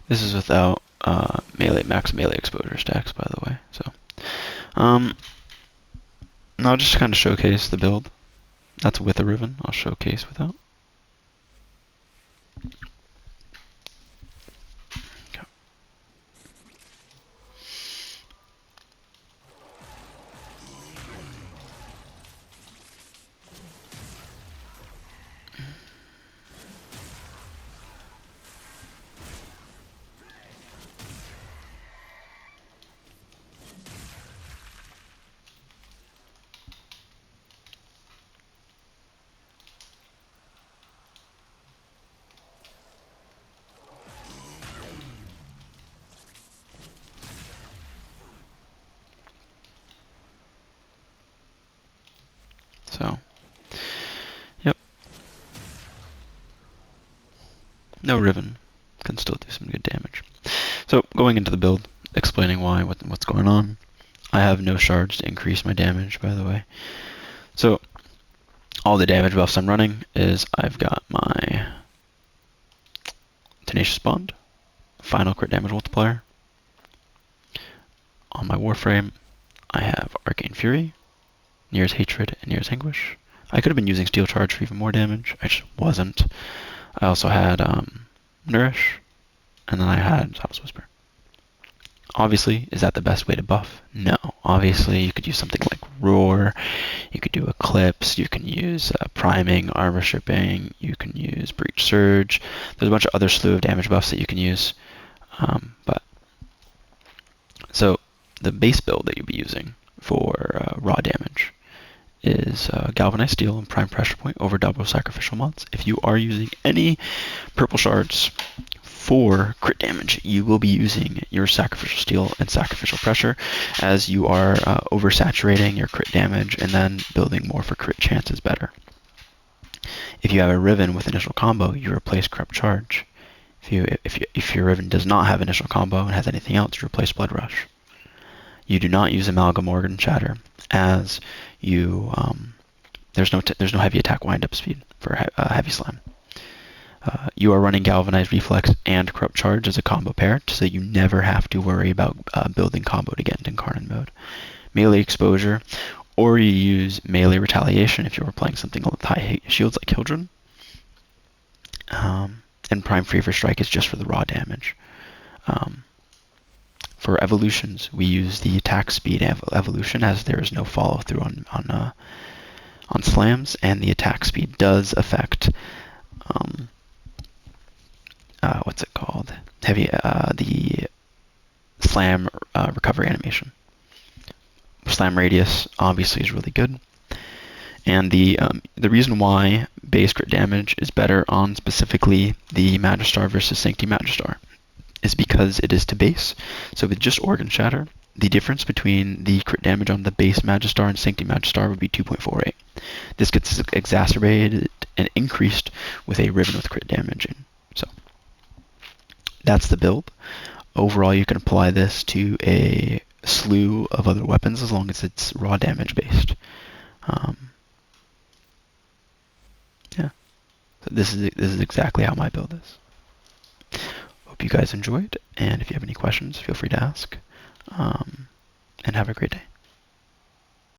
This is without max melee exposure stacks, by the way. So, now just to kind of showcase the build. That's with a Riven. I'll showcase without. Okay. So, yep. No Riven. Can still do some good damage. So, going into the build, explaining what's going on. I have no shards to increase my damage, by the way. So, all the damage buffs I'm running is I've got my Tenacious Bond, final crit damage multiplier. On my Warframe, I have Arcane Fury, Nira's Hatred, and Nira's Anguish. I could have been using Steel Charge for even more damage. I just wasn't. I also had Nourish, and then I had Talons Whisper. Obviously, is that the best way to buff? No. Obviously, you could use something like Roar, you could do Eclipse, you can use Priming, Armor Stripping, you can use Breach Surge. There's a bunch of other slew of damage buffs that you can use. So the base build that you'll be using for raw damage is Galvanized Steel and Prime Pressure Point over double sacrificial mods. If you are using any purple shards for crit damage, you will be using your sacrificial steel and sacrificial pressure, as you are oversaturating your crit damage and then building more for crit chances better. If you have a Riven with initial combo, you replace corrupt charge. If your Riven does not have initial combo and has anything else, you replace Bloodrush. You do not use Amalgam Organ Shatter, as you there's no heavy attack windup speed for heavy slam. You are running Galvanized Reflex and Corrupt Charge as a combo pair, so that you never have to worry about building combo to get into Incarnate mode. Melee Exposure, or you use Melee Retaliation if you were playing something with high shields like Hildren. And Prime Fever Strike is just for the raw damage. For evolutions, we use the attack speed evolution, as there is no follow through on slams, and the attack speed does affect what's it called? The slam recovery animation. Slam radius obviously is really good, and the reason why base crit damage is better on specifically the Magistar versus Sancti Magistar is because it is to base. So with just Organ Shatter, the difference between the crit damage on the base Magistar and Sancti Magistar would be 2.48. This gets exacerbated and increased with a Riven with crit damage in. So that's the build. Overall, you can apply this to a slew of other weapons as long as it's raw damage based. Yeah. So this is exactly how my build is. Hope you guys enjoyed, and if you have any questions, feel free to ask. And have a great day.